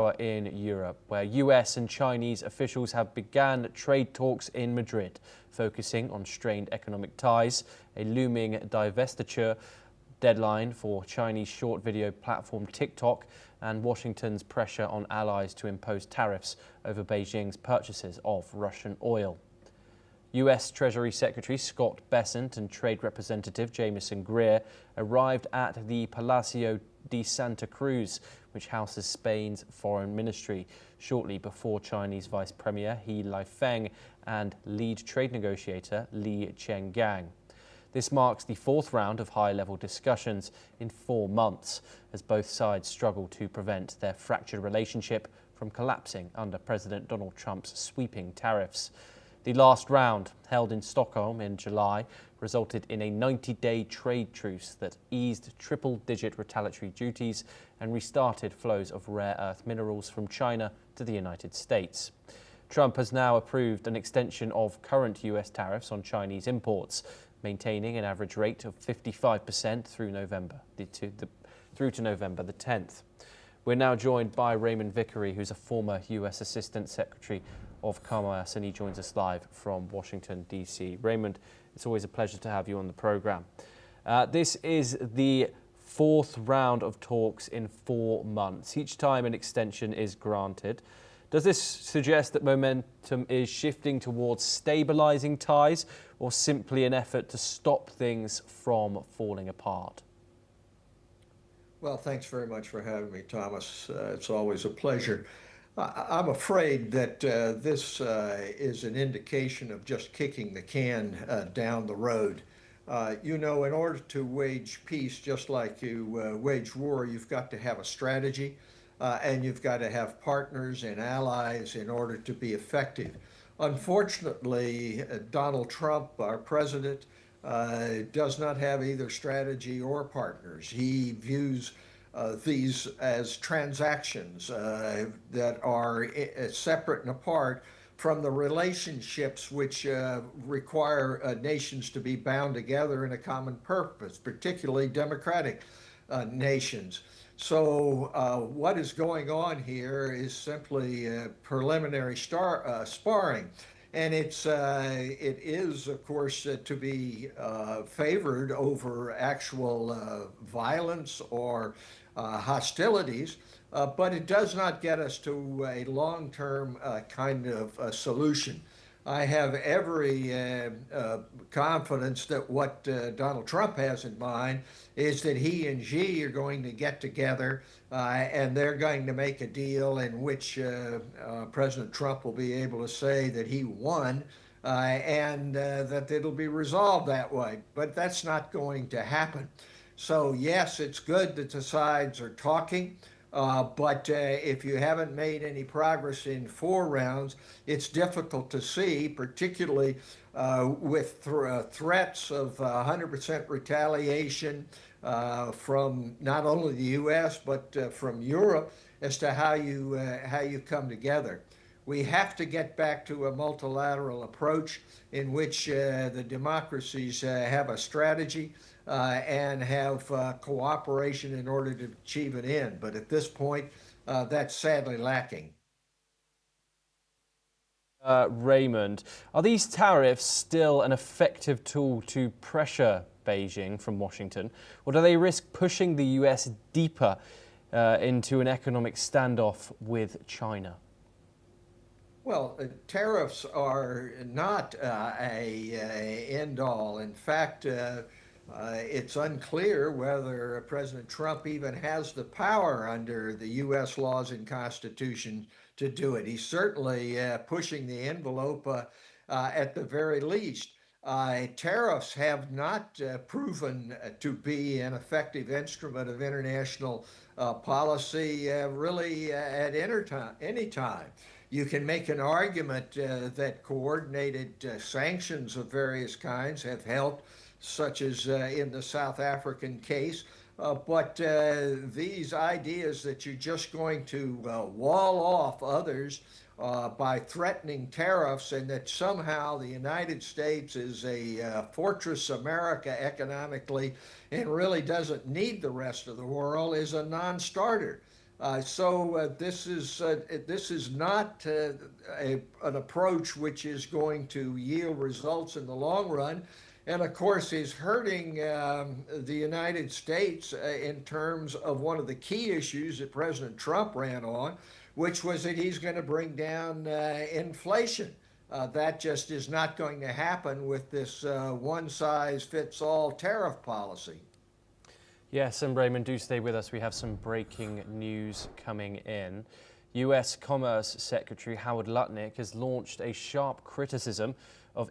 In Europe, where US and Chinese officials have begun trade talks in Madrid, focusing on strained economic ties, a looming divestiture deadline for Chinese short video platform TikTok, and Washington's pressure on allies to impose tariffs over Beijing's purchases of Russian oil. US Treasury Secretary Scott Bessent and Trade Representative Jamieson Greer arrived at the Palacio de Santa Cruz, which houses Spain's foreign ministry, shortly before Chinese Vice Premier He Lifeng and lead trade negotiator Li Chenggang. This marks the fourth round of high-level discussions in 4 months, as both sides struggle to prevent their fractured relationship from collapsing under President Donald Trump's sweeping tariffs. The last round, held in Stockholm in July, resulted in a 90-day trade truce that eased triple-digit retaliatory duties and restarted flows of rare earth minerals from China to the United States. Trump has now approved an extension of current US tariffs on Chinese imports, maintaining an average rate of 55% through to November the 10th. We're now joined by Raymond Vickery, who's a former US Assistant Secretary of Commerce, and he joins us live from Washington, D.C. Raymond, it's always a pleasure to have you on the program. This is the fourth round of talks in 4 months. Each time an extension is granted. Does this suggest that momentum is shifting towards stabilizing ties, or simply an effort to stop things from falling apart? Well, thanks very much for having me, Thomas. It's always a pleasure. I'm afraid that this is an indication of just kicking the can down the road. In order to wage peace, just like you wage war, you've got to have a strategy and you've got to have partners and allies in order to be effective. Unfortunately, Donald Trump, our president, does not have either strategy or partners. He views these as transactions that are separate and apart from the relationships which require nations to be bound together in a common purpose, particularly democratic nations. So what is going on here is simply preliminary sparring. And it is, of course, to be favored over actual violence or hostilities, but it does not get us to a long-term kind of solution. I have every confidence that what Donald Trump has in mind is that he and Xi are going to get together and they're going to make a deal in which President Trump will be able to say that he won and that it'll be resolved that way. But that's not going to happen. So yes, it's good that the sides are talking. But if you haven't made any progress in 4 rounds, it's difficult to see, particularly with threats of 100% retaliation from not only the U.S. but from Europe as to how you come together. We have to get back to a multilateral approach in which the democracies have a strategy and have cooperation in order to achieve an end. But at this point, that's sadly lacking. Raymond, are these tariffs still an effective tool to pressure Beijing from Washington, or do they risk pushing the US deeper into an economic standoff with China? Well, tariffs are not a end-all. In fact, it's unclear whether President Trump even has the power under the U.S. laws and Constitution to do it. He's certainly pushing the envelope at the very least. Tariffs have not proven to be an effective instrument of international policy really at any time. You can make an argument that coordinated sanctions of various kinds have helped, such as in the South African case. But these ideas that you're just going to wall off others by threatening tariffs and that somehow the United States is a fortress America economically and really doesn't need the rest of the world is a non-starter. This is not an approach which is going to yield results in the long run, and of course is hurting the United States in terms of one of the key issues that President Trump ran on, which was that he's going to bring down inflation. That just is not going to happen with this one-size-fits-all tariff policy. Yes, and Raymond, do stay with us. We have some breaking news coming in. U.S. Commerce Secretary Howard Lutnick has launched a sharp criticism of